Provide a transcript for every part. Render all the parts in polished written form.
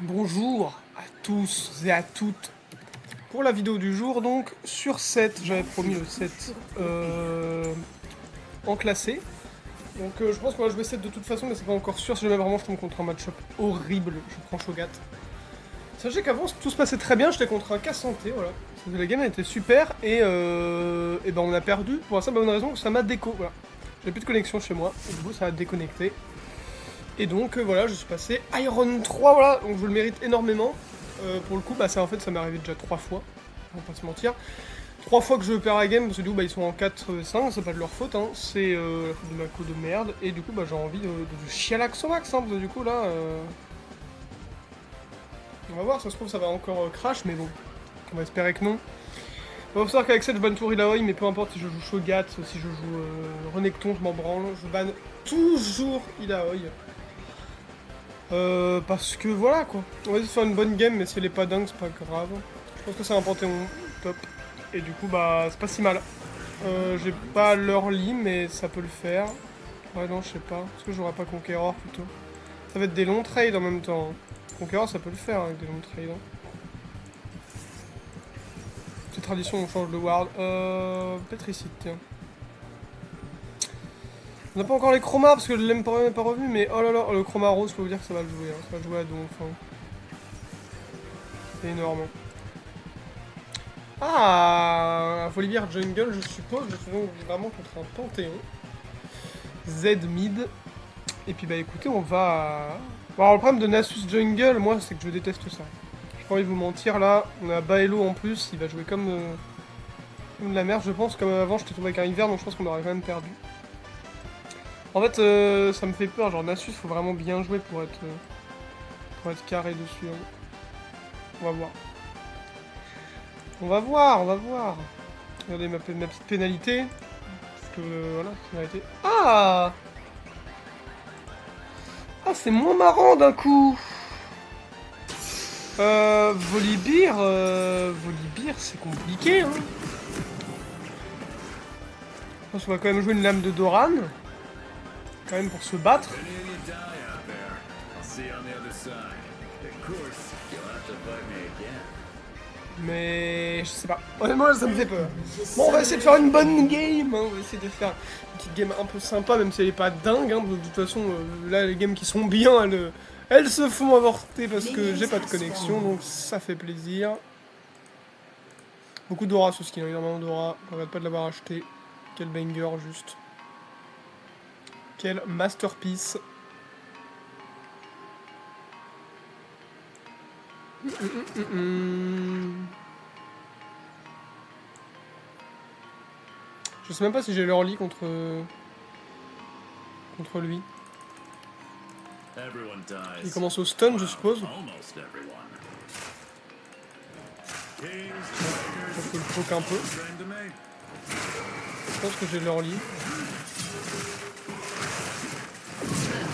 Bonjour à tous et à toutes. Pour la vidéo du jour, donc, sur 7, j'avais promis le 7 en classé. Donc je pense qu'on va jouer 7 de toute façon, mais c'est pas encore sûr. Si jamais vraiment je tombe contre un match-up horrible, je prends Shogat. Sachez qu'avant tout se passait très bien, j'étais contre un cas santé, voilà. La game était super et ben on a perdu pour la simple bonne raison que ça m'a déco, voilà. J'ai plus de connexion chez moi, et du coup ça a déconnecté. Et donc voilà, je suis passé Iron 3, voilà, donc je le mérite énormément. Pour le coup, bah ça en fait ça m'est arrivé déjà 3 fois, on va pas se mentir. 3 fois que je perds la game, parce que du coup bah, ils sont en 4-5, c'est pas de leur faute, hein. C'est la faute de ma co de merde, et du coup bah j'ai envie de chialax au max, hein, parce que du coup là... On va voir, ça se trouve ça va encore crash, mais bon, on va espérer que non. On va observer qu'avec ça je banne tout Ilaoi, mais peu importe si je joue Shogat, si je joue Renekton, je m'en branle, je banne toujours Ilaoi. Parce que voilà quoi. On va essayer de faire une bonne game, mais si elle est pas dingue, c'est pas grave. Je pense que c'est un panthéon top. Et du coup, bah, c'est pas si mal. J'ai pas l'early, mais ça peut le faire. Ouais, non, je sais pas. Est-ce que j'aurais pas Conqueror plutôt? Ça va être des longs trades en même temps. Conqueror, ça peut le faire avec des longs trades. Hein. C'est tradition, on change de ward. Peut-être ici, tiens. On n'a pas encore les chromas parce que l'Emperor n'est pas revenu, mais oh là là, le chroma rose, faut vous dire que ça va le jouer. Hein. Ça va jouer à donf. Hein. C'est énorme. Ah, Volibear Jungle, je suppose. Je suis donc vraiment contre un panthéon. Z mid. Et puis bah écoutez, on va... Bon, alors, le problème de Nasus Jungle, moi, c'est que je déteste ça. J'ai pas envie de vous mentir, là. On a Baello en plus, il va jouer comme de la merde, je pense. Comme avant, j'étais tombé avec un hiver, donc je pense qu'on aurait quand même perdu. En fait, ça me fait peur. Genre, Nasus, faut vraiment bien jouer pour être carré dessus. Hein. On va voir. On va voir, on va voir. Regardez ma petite pénalité. Parce que, voilà, pénalité. Ah Ah, c'est moins marrant d'un coup. Volibear, c'est compliqué, hein. Je pense qu'on va quand même jouer une lame de Doran. Quand même pour se battre. Mais je sais pas. Honnêtement, ça me fait peur. Bon, on va essayer de faire une bonne game. Hein. On va essayer de faire une petite game un peu sympa, même si elle est pas dingue. Hein. De toute façon, là, les games qui sont bien, elles se font avorter parce que j'ai pas de connexion. Donc ça fait plaisir. Beaucoup d'aura ce skin, énormément d'aura. On regrette pas de l'avoir acheté. Quel banger, juste. Quel masterpiece. Je sais même pas si j'ai l'early contre lui. Il commence au stun, je suppose. Je pense que je poke un peu. Je pense que j'ai l'early.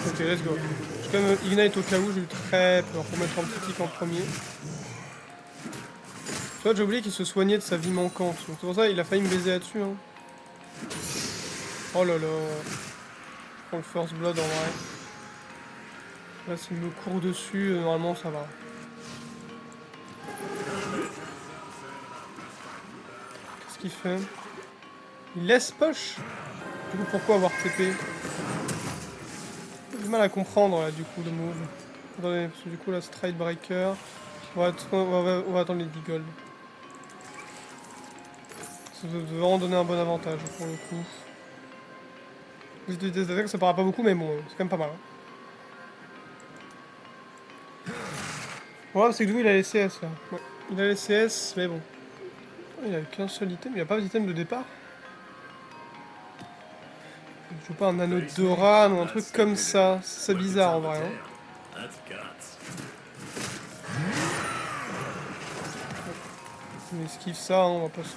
Ok, let's go. Je vais quand même Ignite au cas où, j'ai eu très peur pour mettre un petit kick en premier. Tu vois, j'ai oublié qu'il se soignait de sa vie manquante. Donc c'est pour ça qu'il a failli me baiser là-dessus. Hein. Oh là là. Je prends le first blood en vrai. Là, s'il me court dessus, normalement ça va. Qu'est-ce qu'il fait? Il laisse push. Du coup, pourquoi avoir TP? J'ai du mal à comprendre là, du coup, le move. Attendez, parce que du coup, là, Stride Breaker. On va attendre les 10 gold. Ça va vraiment donner un bon avantage pour le coup. Les vitesse d'attaque, ça paraît pas beaucoup, mais bon, c'est quand même pas mal. Hein. Ouais, c'est que lui, il a les CS là. Ouais. Il a les CS, mais bon. Il a qu'un seul item, il a pas d'item de départ. Je joue pas un anneau d'Oran ou un truc comme ça. C'est bizarre en vrai. Hein. On esquive ça, hein, on va pas se...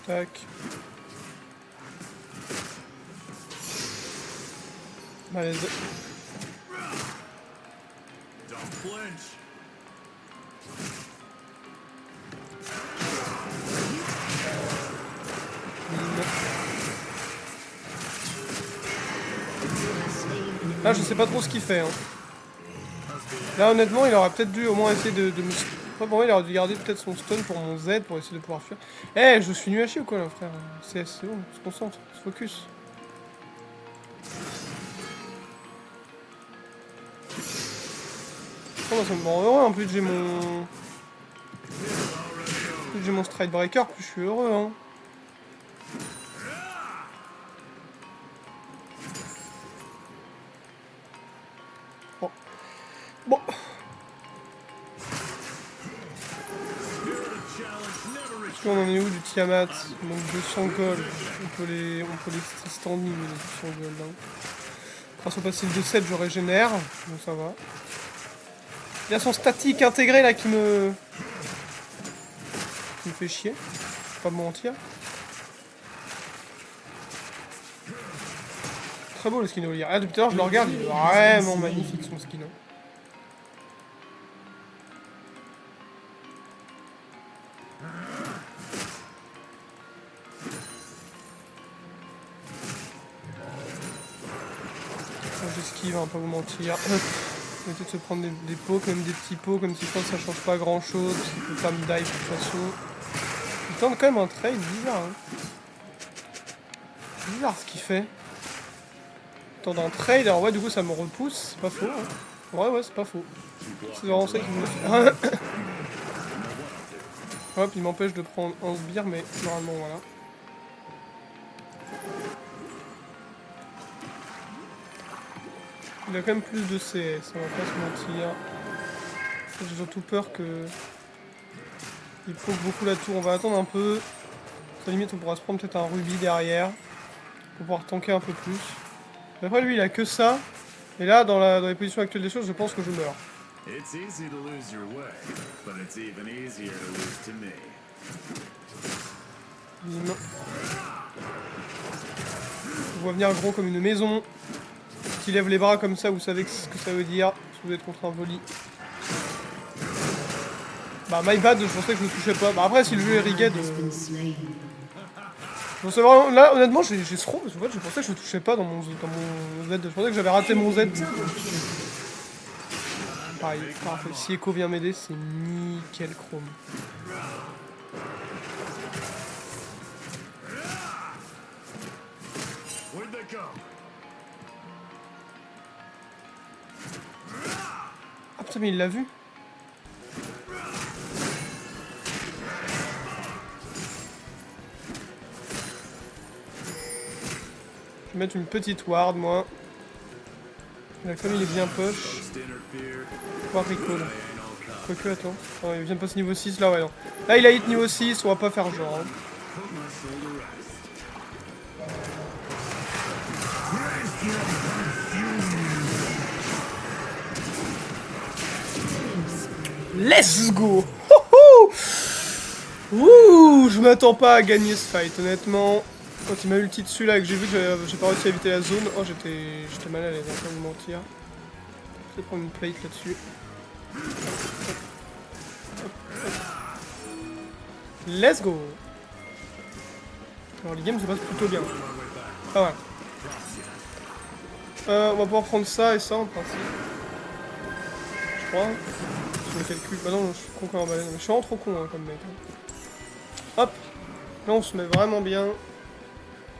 Tac. Allez, Là, je sais pas trop ce qu'il fait. Hein. Là, honnêtement, il aurait peut-être dû au moins essayer de me... Pour moi, il aurait dû garder peut-être son stun pour mon Z pour essayer de pouvoir fuir. Eh, je suis nul à chier ou quoi, là, frère? C'est bon, on se concentre, on se focus. Oh, bah, ça me rend heureux, en plus j'ai mon... Plus j'ai mon Stride Breaker, plus je suis heureux, hein. Bon. Bon. On en est où du Tiamat? Donc 200 gold. On peut les standing les 200 gold. Hein. Grâce au passif de 7, je régénère. Donc ça va. Il y a son statique intégré là qui me fait chier. Je vais pas me mentir. Très beau le skin Olivier. Ah, depuis tout à l'heure je le regarde, il est vraiment magnifique son skin. Hein. J'esquive, hein, pas vous mentir. On va essayer de se prendre des pots, même des petits pots, comme si je pense que ça change pas grand chose, parce qu'il peut pas me dive de toute façon. Il tente quand même un trade bizarre. Hein. C'est bizarre ce qu'il fait. Il tente un trade, alors ouais, du coup ça me repousse, c'est pas faux. Hein. Ouais, c'est pas faux. C'est vraiment ça qu'il veut faire. Hop, il m'empêche de prendre un sbire, mais normalement voilà. Il a quand même plus de CS, on va pas se mentir. J'ai surtout peur que... Il provoque beaucoup la tour, on va attendre un peu. À la limite on pourra se prendre peut-être un rubis derrière. Pour pouvoir tanker un peu plus. Mais après lui il a que ça. Et là dans les positions actuelles des choses je pense que je meurs. Bim. Je vois venir gros comme une maison. Qui lève les bras comme ça, vous savez ce que ça veut dire. Si vous êtes contre un volley. Bah my bad, je pensais que je ne touchais pas. Bah après si le jeu est rigged... Bon, c'est vraiment... Là honnêtement j'ai trop parce qu'en fait je pensais que je ne touchais pas dans mon Z. Je pensais que j'avais raté mon Z. Pareil, parfait. Si Echo vient m'aider, c'est nickel chrome. Ah putain mais il l'a vu. Je vais mettre une petite ward moi. Là, comme il est bien push. Voir recall. Quoique attends. Oh, il vient de passer niveau 6 là ouais non. Là il a hit niveau 6, on va pas faire genre. Hein. Let's go. Ouh, je m'attends pas à gagner ce fight, honnêtement. Quand il m'a ulti dessus là, que j'ai vu que j'ai pas réussi à éviter la zone, oh j'étais mal à l'aise, hein, pas vous mentir. Je vais prendre une plate là-dessus. Let's go. Alors les games se passent plutôt bien. Pas mal. On va pouvoir prendre ça et ça en principe. Je crois. Je me calcule. Bah non, je suis con comme un baleine. Je suis vraiment trop con hein, comme mec. Hop. Là on se met vraiment bien.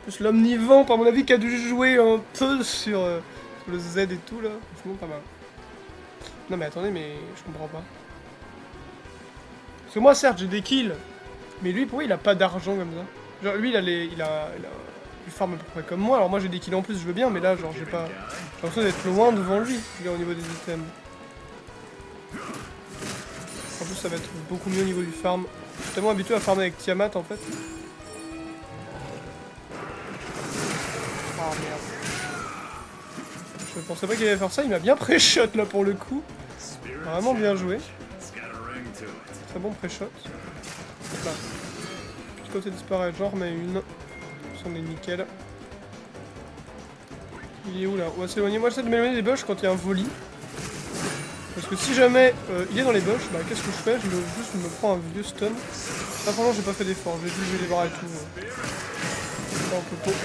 Plus l'omnivant, par mon avis, qui a dû jouer un peu sur le Z et tout là. Franchement pas mal. Non mais attendez, mais je comprends pas. Parce que moi certes j'ai des kills. Mais lui pourquoi il a pas d'argent comme ça? Genre lui il farm à peu près comme moi. Alors moi j'ai des kills en plus, je veux bien, mais là genre j'ai pas... J'ai l'impression d'être loin devant lui, au niveau des items. En plus ça va être beaucoup mieux au niveau du farm. Je suis tellement habitué à farmer avec Tiamat en fait. Ah merde. Je pensais pas qu'il allait faire ça, il m'a bien pré-shot là pour le coup. Vraiment bien joué. Très bon pré-shot. Là. Petit côté disparaît, j'en remets une. On est nickel. Il est où là? On va s'éloigner. Moi j'essaie de m'éloigner des bush quand il y a un volley. Parce que si jamais il est dans les bush, bah qu'est-ce que je fais? Je me prends un vieux stun. Là franchement j'ai pas fait d'effort, j'ai dû lever les bras et tout. Pas un peu tôt.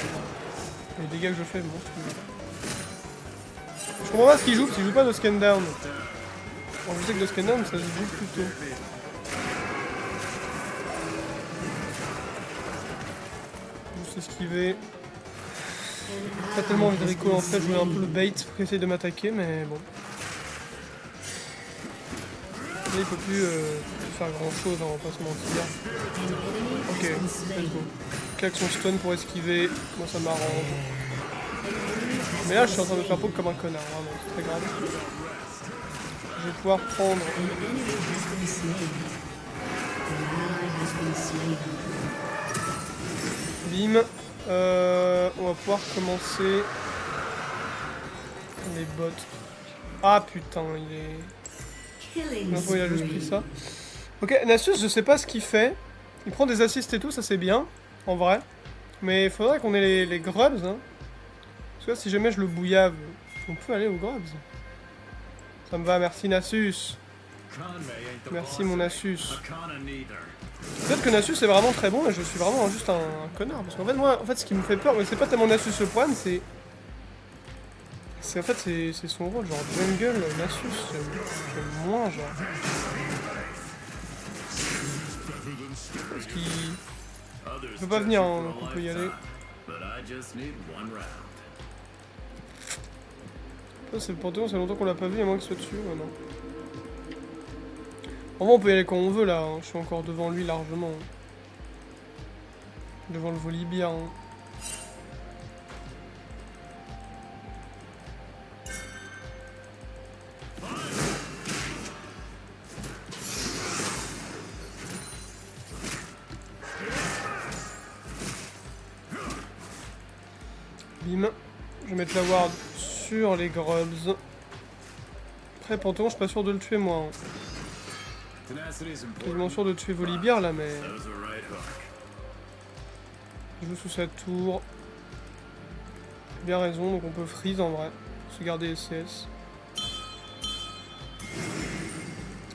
Les dégâts que je fais, monstrueux. Je comprends pas ce qu'il joue, parce qu'il joue pas de scan down. Bon, je sais que de scan down, ça se joue plus tôt. Juste esquiver. Pas tellement envie de Rico en fait, je voulais un peu le bait pour qu'il essaye de m'attaquer, mais bon. Là, il peut plus faire grand chose, hein, on va pas se mentir. Ok, let's go. Claque son stun pour esquiver, moi ça m'arrange. Mais là je suis en train de faire poke comme un connard, vraiment, c'est très grave. Je vais pouvoir prendre... Bim. On va pouvoir commencer les bots. Ah putain, il est... Non, il a juste pris ça. Ok, Nasus, je sais pas ce qu'il fait. Il prend des assists et tout, ça c'est bien, en vrai. Mais il faudrait qu'on ait les grubs, hein. Parce que là, si jamais je le bouillave, on peut aller aux grubs. Ça me va, merci Nasus. Merci mon Nasus. Peut-être que Nasus est vraiment très bon, mais je suis vraiment juste un connard. Parce qu'en fait, moi, ce qui me fait peur, c'est pas tellement Nasus le problème, c'est son rôle, genre jungle, Nasus, j'aime moins, genre. Parce qu'il peut pas venir, hein, donc on peut y aller. Ça, c'est le Panthéon, c'est longtemps qu'on l'a pas vu, à moins qu'il soit dessus, ouais, non. En vrai, on peut y aller quand on veut, là, hein. Je suis encore devant lui largement. Devant le Volibear, hein. Bim. Je vais mettre la ward sur les grubs. Après, Panthéon, je suis pas sûr de le tuer, moi. Hein. Quasiment sûr de tuer Volibear, là, mais... Je joue sous sa tour. Bien raison, donc on peut freeze, en vrai. Se garder SS.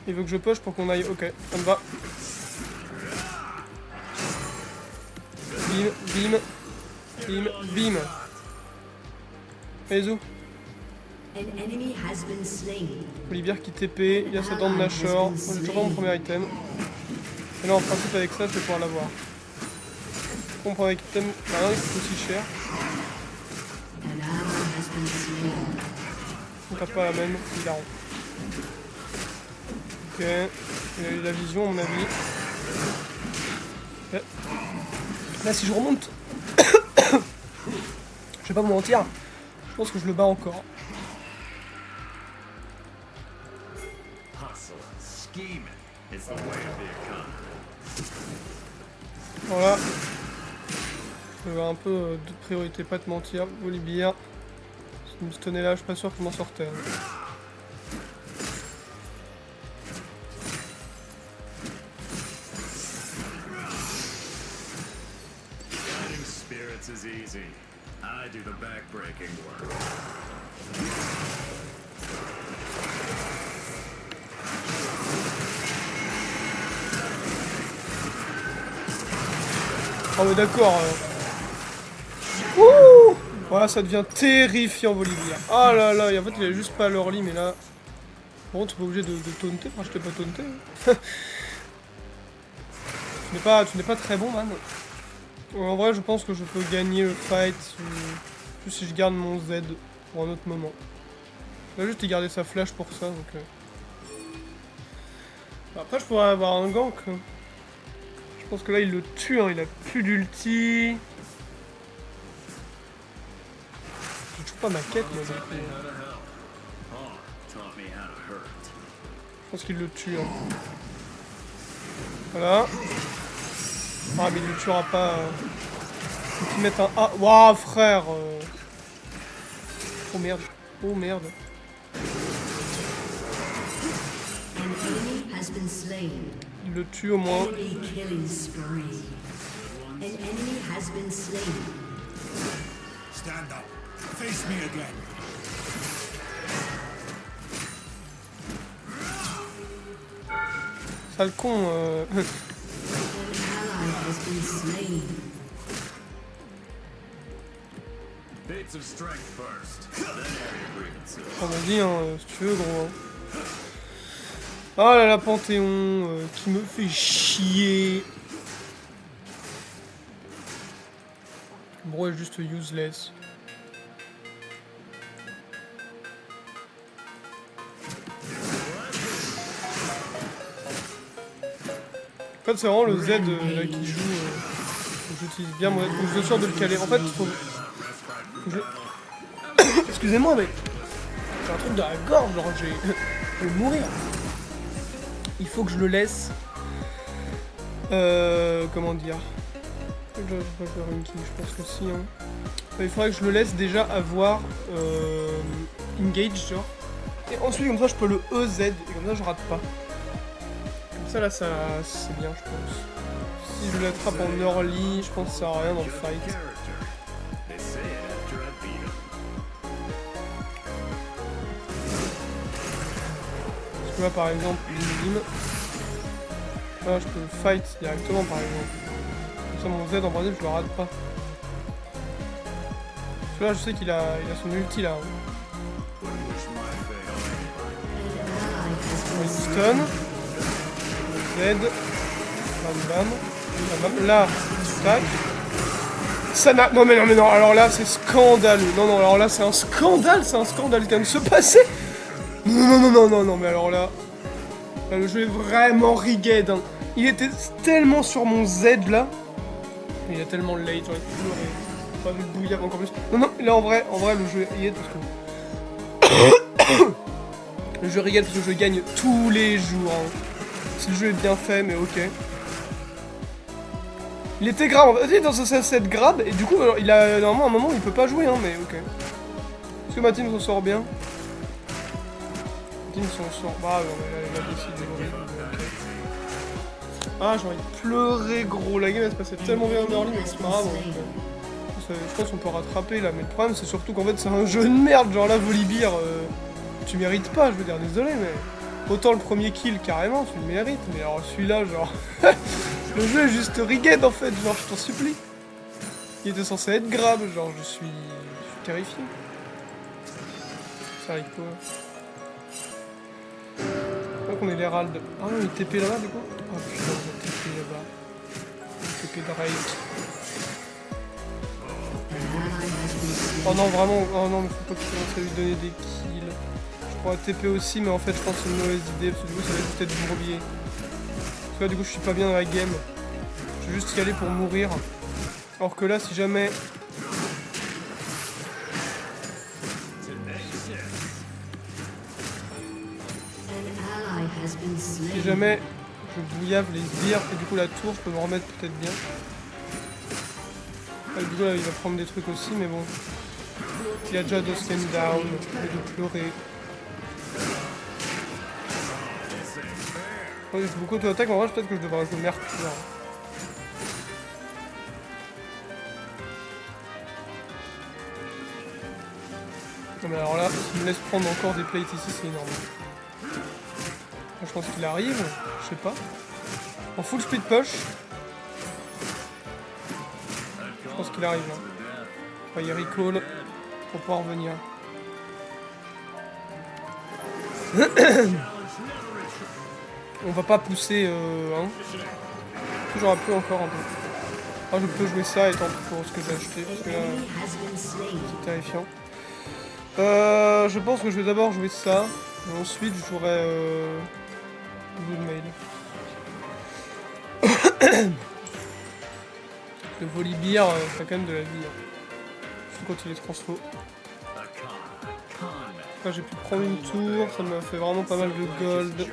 Il veut que je push pour qu'on aille... Ok, ça me va. Bim, bim. Bim, bim. Allez, zou. Volibear qui TP, il y a sa dent de Nashor. Moi j'ai toujours pas mon premier item. Et là en principe avec ça je vais pouvoir l'avoir. On prend avec item, bah non il coûte aussi cher. On tape pas la même, il la rend. Ok, il a eu la vision à mon avis. Okay. Là si je remonte, je vais pas vous mentir, je pense que je le bats encore. Voilà. Je vais un peu de priorité, pas te mentir. Volibear. Si je me tenais là, je suis pas sûr que je m'en sortais. Hein. Ah ouais d'accord. Ouh, voilà, ça devient terrifiant Volibear. Ah là là, et en fait il a juste pas l'early, mais là... Bon, tu n'es pas obligé de taunter, enfin je t'ai pas taunté. Hein. tu n'es pas très bon, man. En vrai, je pense que je peux gagner le fight juste si je garde mon Z pour un autre moment. Là, juste il gardait sa flash pour ça, donc... Après, je pourrais avoir un gank. Je pense que là, il le tue, hein. Il a plus d'ulti. J'ai toujours pas ma quête, moi, du coup. Je pense qu'il le tue, hein. Voilà. Ah, mais il ne tuera pas. Faut qu'il mette un A. Waouh, frère. Oh merde. Oh merde. Il le tue au moins. Stand up. Face me again. Sale con. Bits of strength first, then area grievances. On m'a dit, hein, si tu veux, gros. Hein. Oh là là, Panthéon, qui me fait chier. Bro est juste useless. En fait, c'est vraiment le Z là, qui joue. J'utilise bien mon Z. Faut que je sois sûr de le caler. En fait, faut que je... Excusez-moi, mais j'ai un truc dans la gorge, genre je vais mourir. Il faut que je le laisse. Comment dire? Je vais faire une king, je pense que si. Hein. Il faudrait que je le laisse déjà avoir engage, genre. Et ensuite, comme ça, je peux le EZ et comme ça, je rate pas. Comme ça, là, ça c'est bien, je pense. Si je l'attrape en early, je pense que ça sert à rien dans le fight. Parce que là, par exemple, bim. Là, je peux le fight directement, par exemple. Comme ça, mon Z, en principe, je le rate pas. Parce que là, je sais qu'il a son ulti, là. Stun. Z. Bam bam. Là, tac. Ça n'a... Non mais non, alors là c'est scandaleux. Non, alors là c'est un scandale qui vient de se passer. Non, mais alors là le jeu est vraiment rigged. Hein. Il était tellement sur mon Z là. Il est tellement late, j'aurais pu pleurer. Pas le bouillard encore plus. Non, là en vrai le jeu est rigged parce que... le jeu est rigged parce que je gagne tous les jours. Hein. Si le jeu est bien fait, mais ok. Il était grave, en fait, dans ce set grab, et du coup, alors, il a normalement un moment où il peut pas jouer, hein, mais ok. Est-ce que ma team s'en sort bien? Ma team s'en sort. Bah, non, mais là, il a décidé. Okay. Ah, j'ai envie de pleurer, gros. La game, elle se passait tellement bien en early, mais c'est pas grave. Je pense qu'on peut rattraper là, mais le problème, c'est surtout qu'en fait, c'est un jeu de merde. Genre là, Volibear, tu mérites pas, je veux dire, désolé, mais. Autant le premier kill, carrément, tu le mérites, mais alors celui-là, genre. Le jeu est juste rigged en fait, genre je t'en supplie. Il était censé être grave, genre je suis terrifié. Ça arrive quoi? Je crois qu'on est l'Herald. Ah non, il TP là-bas du coup? Oh putain, il va TP là-bas. Il TP Drake. Oh non, vraiment, oh non, mais faut pas que je commence à lui donner des kills. Je pourrais TP aussi, mais en fait je pense que c'est une mauvaise idée, parce que du coup ça va être peut-être bourbier. Parce que là du coup je suis pas bien dans la game. Je vais juste y aller pour mourir. Alors que là, si jamais... Si jamais je bouillave les sbires et du coup la tour, je peux me remettre peut-être bien. Ah, du coup là, il va prendre des trucs aussi, mais bon. Il a déjà 2 stand down, et de pleurer. Ouais, j'ai beaucoup d'auto-attaque, mais en vrai, peut-être que je devrais jouer Mercure. Non mais alors là, s'il me laisse prendre encore des plates ici, c'est énorme. Je pense qu'il arrive, je sais pas. En full speed push. Je pense qu'il arrive là. Enfin, il recall pour pouvoir revenir. On va pas pousser, hein. J'aurais pu encore un peu. Ah, je peux jouer ça et tant pis pour ce que j'ai acheté, parce que là, c'est terrifiant. Je pense que je vais d'abord jouer ça, et ensuite je jouerai Blue Mail. Le Volibear, ça a quand même de la vie. Hein. Surtout quand il est transfo. Là j'ai pu prendre une tour, ça m'a fait vraiment pas mal de gold.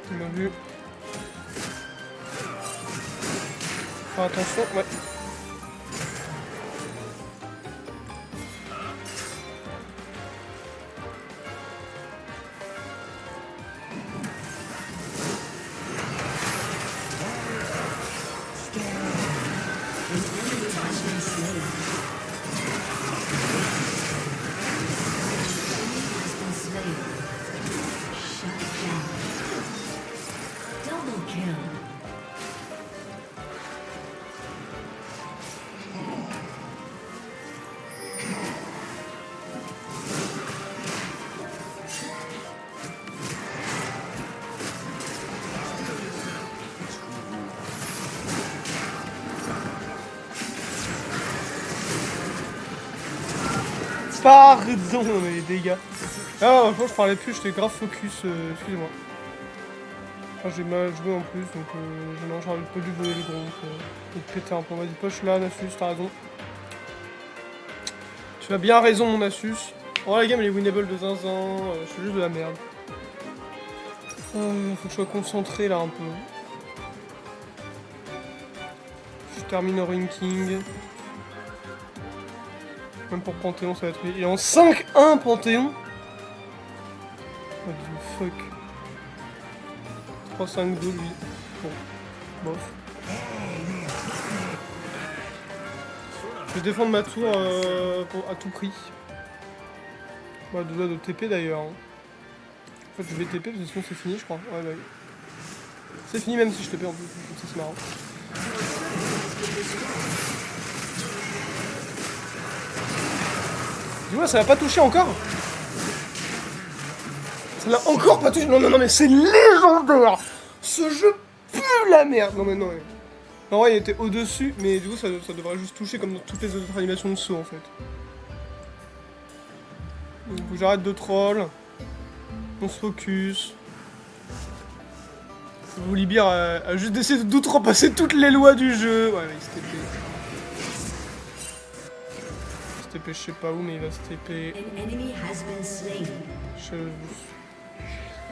Tu m'as vu. Faire attention, ouais. Pardon, mais les dégâts. Ah, franchement, je parlais plus, j'étais grave focus, excusez-moi. Enfin, j'ai mal joué en plus, donc j'aurais pas dû voler le gros, donc péter un peu. Vas-y, push là, Nasus, t'as raison. Tu as bien raison, mon Nasus. Oh, la game, elle est winnable de zinzin, je fais juste de la merde. Faut que je sois concentré là un peu. Je termine au ranking. Même pour Panthéon, ça va être... Il est en 5-1, Panthéon. What the fuck. 3-5-2, lui. Bon. Bof. Je vais défendre ma tour à tout prix. Bah, de TP d'ailleurs. En fait, je vais TP parce que sinon c'est fini, je crois. Ouais, bah oui. C'est fini même si je TP en plus. Ça, c'est marrant. Dis-moi, ça l'a pas touché encore? Ça l'a encore pas touché? Non, non, non, mais c'est légendaire! Ce jeu pue la merde! Non, mais non, mais... En vrai, il était au-dessus, mais du coup, ça devrait juste toucher comme dans toutes les autres animations de saut, en fait. Donc, faut que j'arrête de troll. On se focus. Volibear a juste essayé d'outrepasser toutes les lois du jeu. Ouais, il se TP. Il se TP, je sais pas où, mais il va se TP. Je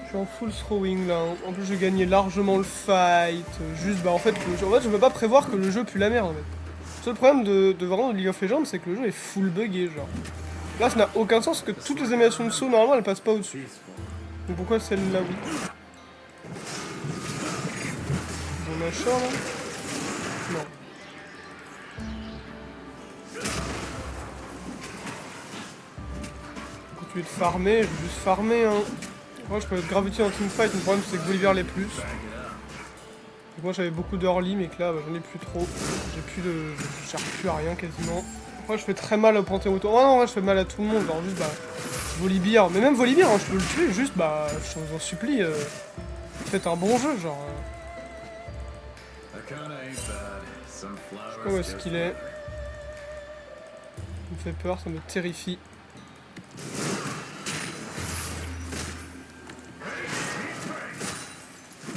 suis en full throwing là. En plus, j'ai gagné largement le fight. Juste, bah en fait, je peux pas prévoir que le jeu pue la merde en fait. Le seul problème de vraiment de League of Legends, c'est que le jeu est full buggé, genre. Là, ça n'a aucun sens que toutes les animations de saut, normalement, elles passent pas au-dessus. Donc pourquoi celle-là, oui? Bon achat, là? Non. Continuer de farmer, je vais juste farmer, hein. Moi, je peux être grave utile en teamfight, mais le problème, c'est que Volibear l'est plus. Donc moi, j'avais beaucoup d'early, mais que là, bah, j'en ai plus trop. J'ai plus de... Je sers plus à rien, quasiment. Moi, je fais très mal au Panthéon autour. Oh non, moi, je fais mal à tout le monde, genre juste, bah... Volibear, mais même Volibear, hein, je peux le tuer, juste, bah... Je vous en supplie, faites un bon jeu, genre... Je sais pas où est-ce qu'il est. Ça me fait peur, ça me terrifie.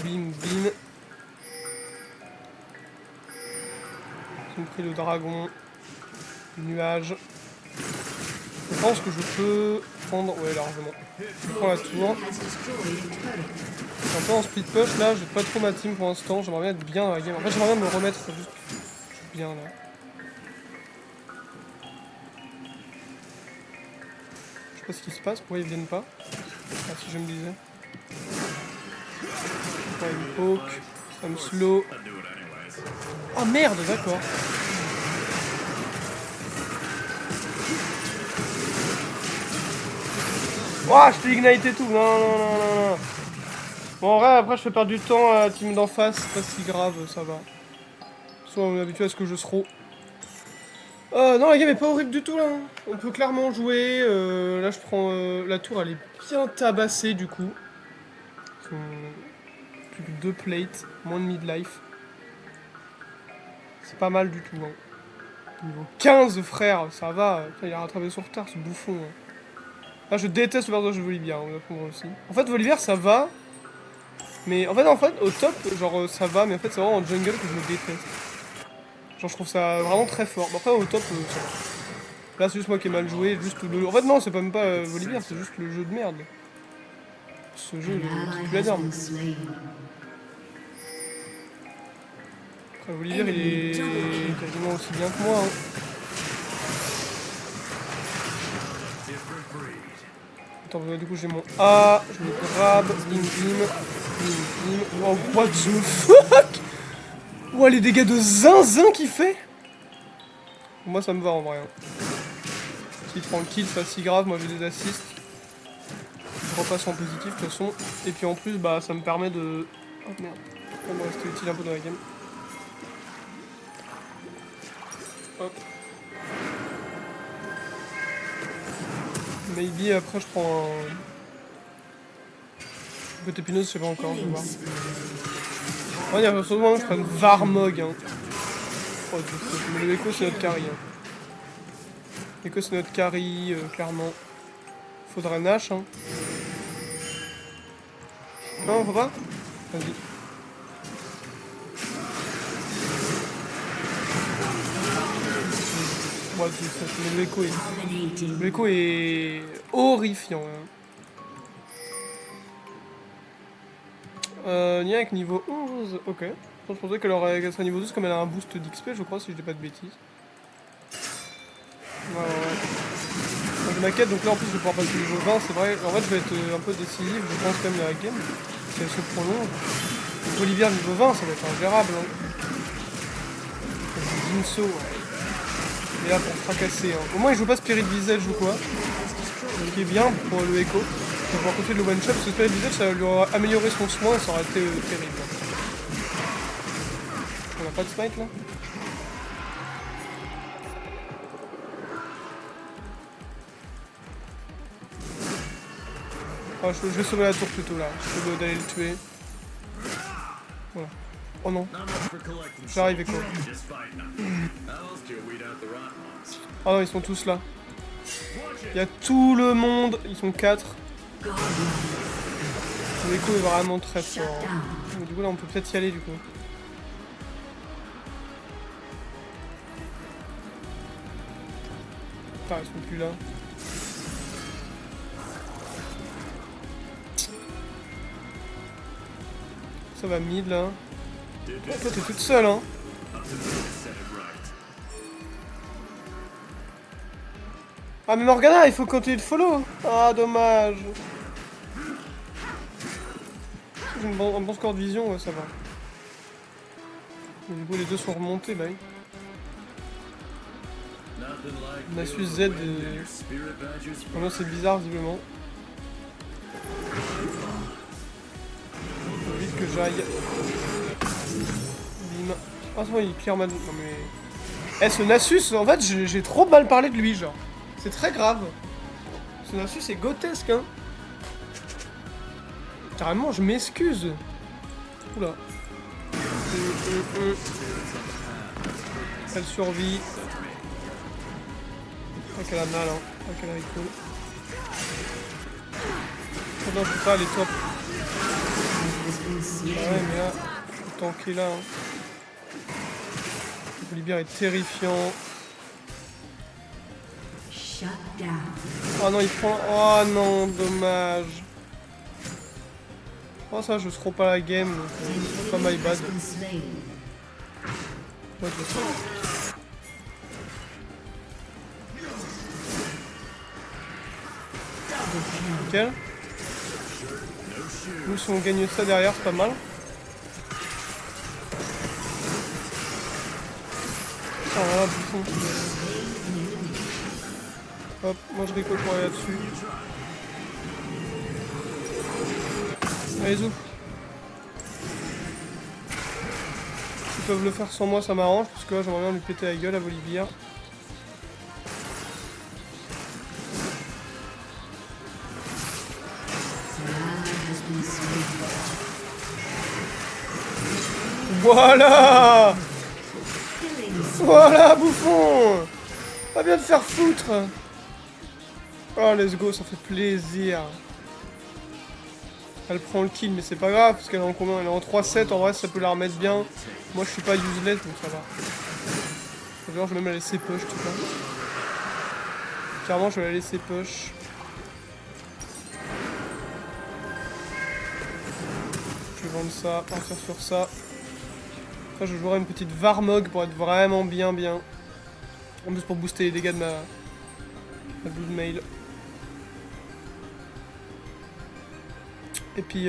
Bim, bim. J'ai pris le dragon. Le nuage. Je pense que je peux prendre... Ouais, largement. Je prends la tour. Je suis un peu en split push là, j'ai pas trop ma team pour l'instant. J'aimerais bien être bien dans la game. En fait, j'aimerais bien me remettre juste bien là. Je sais pas ce qui se passe, pourquoi ils viennent pas. Ah, si je me disais. Ouais, il me poke, ça me slow. Oh merde, d'accord. Ouah, je t'ai ignite et tout. Non, non, non, non, non. Bon, en vrai, après, je fais perdre du temps à la team d'en face. C'est pas si grave, ça va. Soit on est habitué à ce que je throw. Non, la game est pas horrible du tout là. On peut clairement jouer. Là, je prends la tour, elle est bien tabassée du coup. Plus que 2 plates, moins de midlife. C'est pas mal du tout. Hein. Niveau 15, frère, ça va. Putain, il a rattrapé son retard, ce bouffon. Hein. Là, je déteste le personnage de Volibear, on va prendre aussi. En fait, Volibear, ça va. Mais en fait, au top, genre, ça va. Mais en fait, c'est vraiment en jungle que je me déteste. Genre, je trouve ça vraiment très fort. Bon, après, au top, ça va. Là, c'est juste moi qui ai mal joué. Juste le... En fait, non, c'est pas même pas Volibear, c'est juste le jeu de merde. Ce jeu, qui pue la derme. Après, Volibear, il est quasiment aussi bien que moi. Hein. Attends, du coup, j'ai mon A. Je le grab. Bim, bim. Bim, bim. Wow, what the fuck? Ouah, les dégâts de zinzin qu'il fait. Moi, ça me va en vrai. Hein. S'il prend le kill, c'est pas si grave. Moi, j'ai des assists. Je repasse en positif, de toute façon. Et puis en plus, bah, ça me permet de... Oh merde. Ça me reste utile un peu dans la game. Hop. Maybe, après, je prends un... Côté épineuse, je sais pas encore, je vais voir. Ouais, il y a sûrement que je prenne Varmog. Hein. Oh, mais le Echo, c'est notre carry. Hein. Echo c'est notre carry, clairement. Faudra Nash, hein. Non, faut pas. Vas-y. Ouais, mais le Echo est horrifiant. Hein. Nia avec niveau 11, ok. Je pensais qu'elle serait niveau 12 comme elle a un boost d'XP, je crois, si je dis pas de bêtises. Ouais. Donc ma quête, donc là en plus je vais pouvoir passer au niveau 20, c'est vrai. En fait, je vais être un peu décisif, je pense quand même, la game. Si elle se prolonge. Donc Olivia niveau 20, ça va être ingérable. Hein. Jinso, ouais. Il est là pour fracasser. Hein. Au moins, il joue pas Spirit Visage ou quoi. Ce qui est bien pour le Echo. On va pouvoir continuer le one shot parce que Spirit Visage, ça lui aura amélioré son soin et ça aurait été terrible. On a pas de smite là? Oh, je vais sauver la tour plutôt là. Je vais d'aller le tuer. Voilà. Oh non. J'arrive Echo. Oh non, ils sont tous là. Il y a tout le monde. Ils sont 4. Echo est vraiment très fort. Donc, du coup là on peut peut-être y aller du coup. Putain, ils sont plus là. Ça va mid là. Oh, toi t'es toute seule hein. Ah mais Morgana, il faut continuer de follow. Ah dommage. J'ai un bon score de vision, ouais ça va. Mais du coup les deux sont remontés là. Nasus Z. Vraiment c'est bizarre visiblement. Faut vite que j'aille. Bim. Ah c'est bon, il clear ma... Non mais... Eh ce Nasus, en fait j'ai trop mal parlé de lui genre. C'est très grave. Ce Nasus est grotesque hein. Carrément je m'excuse. Oula. Elle survit. Pas qu'elle a mal hein. Pas qu'elle a cool. Oh non je peux pas, elle est top. Ah ouais mais là, faut tanker là. Hein. Le Volibear est terrifiant. Oh non il prend... Oh non dommage. Oh ça je throw pas la game donc c'est pas my bad. Ouais, je sais. Nickel. Nous si on gagne ça derrière c'est pas mal. Ah voilà bouffon. Hop, moi je récolte pour aller là-dessus. Allez zou. S'ils peuvent le faire sans moi ça m'arrange parce que là j'aimerais bien lui péter la gueule à Volibear. Voilà. Voilà bouffon. Pas bien de faire foutre. Oh let's go, ça fait plaisir. Elle prend le kill mais c'est pas grave parce qu'elle est en combien? Elle est en 3-7, en vrai ça peut la remettre bien. Moi je suis pas useless donc ça va. D'ailleurs je vais même la laisser push tu vois. Clairement je vais la laisser push. Je vais vendre ça, partir sur ça. Après je jouerai une petite Varmog pour être vraiment bien. En plus pour booster les dégâts de ma Blood Mail. Et puis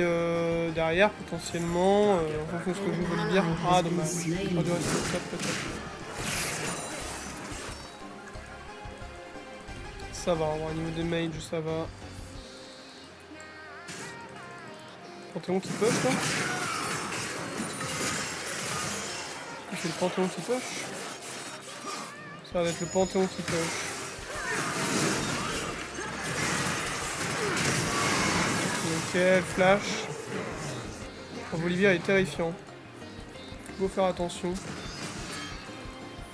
derrière, potentiellement, en fonction de ce que je veux dire. Ah, dommage. On doit rester top peut-être. Ça va, au niveau des mages, ça va. Panthéon qui push là. C'est le Panthéon qui push. Ça va être le Panthéon qui push. Ok, flash. Volibear est terrifiant. Faut faire attention.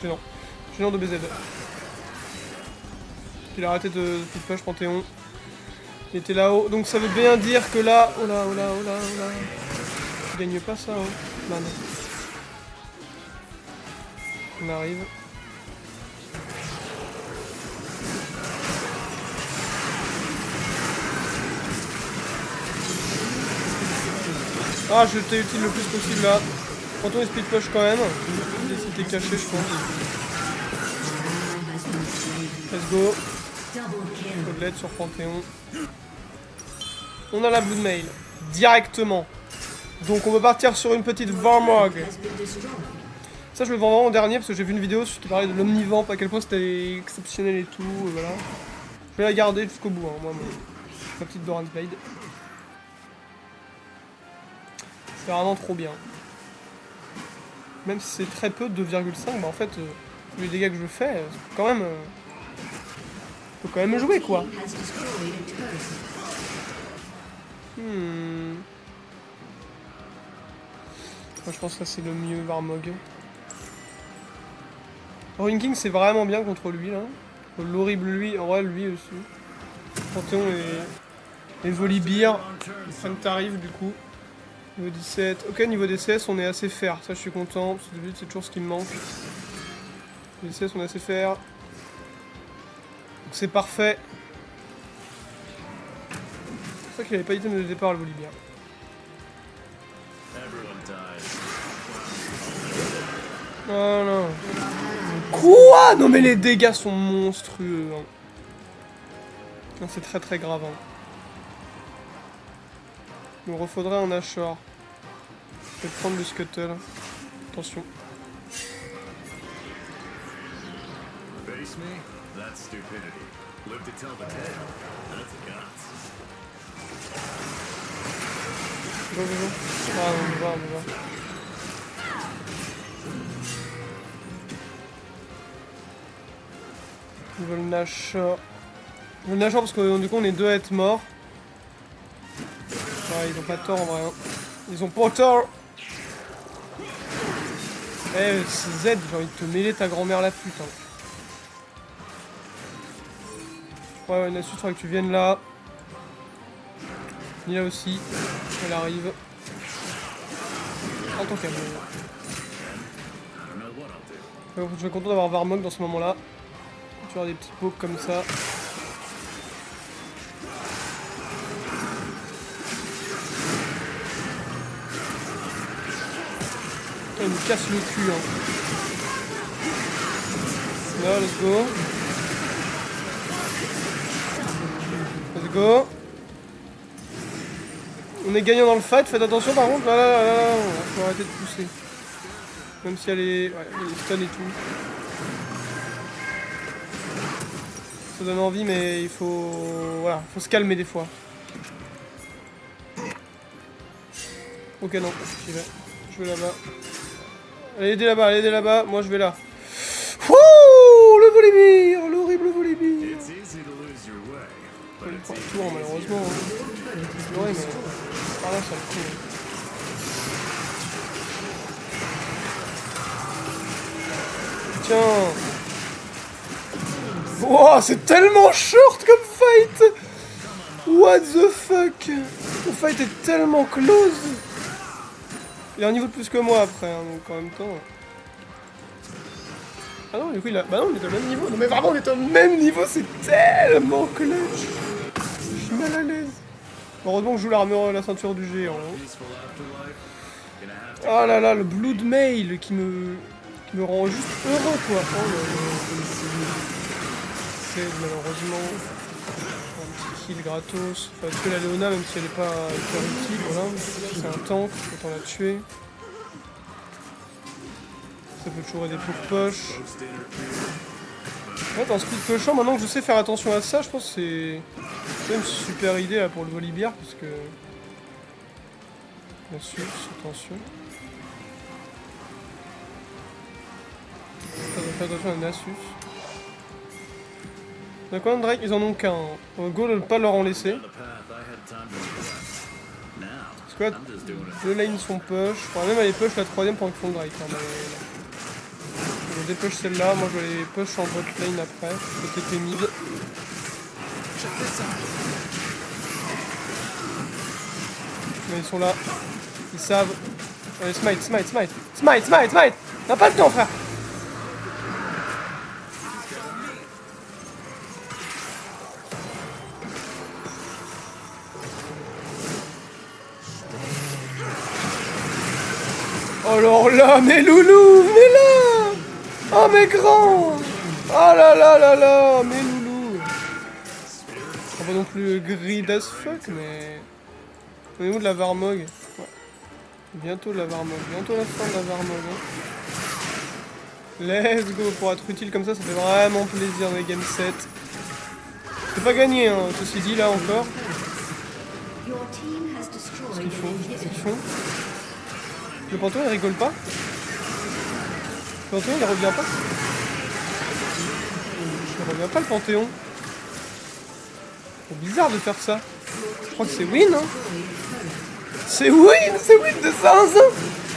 Gênant. Gênant de BZ. Il a arrêté de push Panthéon. Il était là-haut. Donc ça veut bien dire que là... Oh là, oh là, oh là, oh là. Tu gagnes pas ça, hein. Bah non. On arrive. Ah, je t'ai utile le plus possible là. Panthéon il speed push quand même. Il était caché, je pense. Let's go. Côtelette sur Panthéon. On a la Blood Mail. Directement. Donc on va partir sur une petite Varmog. Ça je le vends vraiment en dernier parce que j'ai vu une vidéo qui parlait de l'omnivamp, à quel point c'était exceptionnel et tout. Et voilà. Je vais la garder jusqu'au bout, hein, moi, ma petite Doran's Blade. C'est vraiment trop bien. Même si c'est très peu, 2,5, bah en fait, les dégâts que je fais, c'est quand même... faut quand même jouer, quoi. Moi, je pense que ça c'est le mieux, Varmog. Ruin King c'est vraiment bien contre lui, là. L'horrible lui, en vrai, lui aussi. Panthéon et Volibear, ça me t'arrive du coup. Niveau 17. Ok, niveau DCS, on est assez fair. Ça, je suis content. Parce que d'habitude, c'est toujours ce qui me manque. Niveau DCS, on est assez fair. Donc, c'est parfait. C'est vrai qu'il avait pas item de départ, le Volibear. Voilà. Quoi? Non, mais les dégâts sont monstrueux. Hein. Non, c'est très très grave. Hein. Il me refaudrait un Ashore. Je vais prendre le Scuttle. Attention. Face me? That's stupidity. Live to tell the tale. That's guts. Go, go, go. Ah, on va, on va. Ils veulent Nashor. Ils veulent Nashor parce que du coup on est deux à être morts. Ouais, ils ont pas tort en vrai. Hein. Ils ont pas tort. Eh, c'est Z, j'ai envie de te mêler ta grand-mère la pute. Hein. Ouais, Nasus, il faudrait que tu viennes là. Ni là aussi. Elle arrive. En tant qu'elle. Je suis content d'avoir Varmog dans ce moment-là. Tu vois des petits pokes comme ça. Il me casse le cul. Hein. Là, let's go. Let's go. On est gagnant dans le fight, faites attention par contre. Là, faut arrêter de pousser. Même si elle est. Ouais, elle est stun et tout. Ça donne envie, mais il faut. Voilà, faut se calmer des fois. Ok, non, j'y vais. Je vais là-bas. Allez aider là-bas, moi je vais là. Wouh, le Volibear, l'horrible Volibear. On prend le tour malheureusement. Hein. Ouais, mais par là ça le coup. Tiens. Wow, c'est tellement short comme fight. What the fuck. Le fight est tellement close. Il a un niveau de plus que moi après, hein, donc en même temps... Ah non, du coup il a... Bah non, on est au même niveau. Non mais vraiment, on est au même niveau, c'est tellement clutch. Je suis mal à l'aise. Heureusement que je joue l'armure, la ceinture du géant. Hein. Oh là là, le Blood Mail qui me rend juste heureux, quoi. Oh là là. C'est malheureusement... un petit kill gratos. Enfin, tuer la Léona, même si elle n'est pas hyper utile, voilà. C'est un tank, autant la tuer. Ça peut toujours aider pour push. Ouais, en speed pushant, maintenant que je sais faire attention à ça, je pense que c'est une super idée là, pour le Volibear, parce que... Nasus, attention. Fais attention à Nasus. On a combien de Drake? Ils en ont qu'un. On va go de ne pas leur en laisser. Squad, deux lanes sont push. On va même aller push la troisième pendant qu'ils font le Drake. Hein, je vais dépush celle-là, moi je vais aller push en bot lane après. Côté mid. Mais ils sont là. Ils savent. Allez, smite, smite, smite. Smite, smite, smite. On n'a pas le temps, frère. Alors là, mes loulous, venez là. Oh, mes grands. Oh là là là là, mes loulous. On va non plus grid as fuck, mais... On est où de la Varmog? Ouais. Bientôt la Varmog, bientôt la fin de la Varmog. Hein. Let's go, pour être utile comme ça fait vraiment plaisir dans les game 7. C'est pas gagné, hein, ceci dit, là encore. Qu'est-ce qu'ils font? Qu'est-ce qu'ils font? Le Panthéon il rigole pas? Le Panthéon il revient pas? Il revient pas le Panthéon. C'est bizarre de faire ça. Je crois que c'est win, hein? C'est win de 500.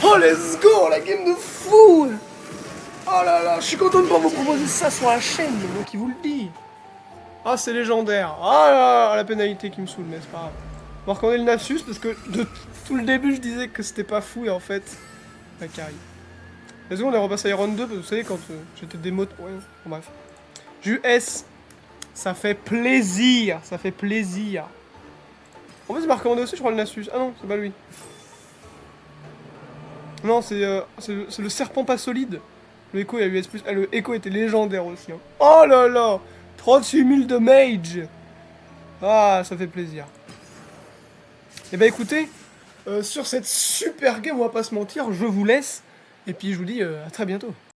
Oh, let's go, la game de fou. Oh là là, je suis content de pouvoir vous proposer ça sur la chaîne, moi qui vous le dis. Ah, c'est légendaire. Ah là là, la pénalité qui me saoule, mais c'est pas grave. On va reconnaître le Nasus, parce que de tout le début, je disais que c'était pas fou, et en fait, la carry. Let's go, on est repassé à Iron 2, parce que vous savez, quand j'étais démo... Ouais, bon, bref. J'ai eu S. Ça fait plaisir, ça fait plaisir. En fait, il m'a recommandé aussi, je crois, le Nasus. Ah non, c'est pas lui. Non, c'est le serpent pas solide. Le Echo, il a eu S+. Ah, le Echo était légendaire aussi. Hein. Oh là là 38 000 de mage. Ah, ça fait plaisir. Et bah écoutez, sur cette super game, on va pas se mentir, je vous laisse. Et puis je vous dis à très bientôt.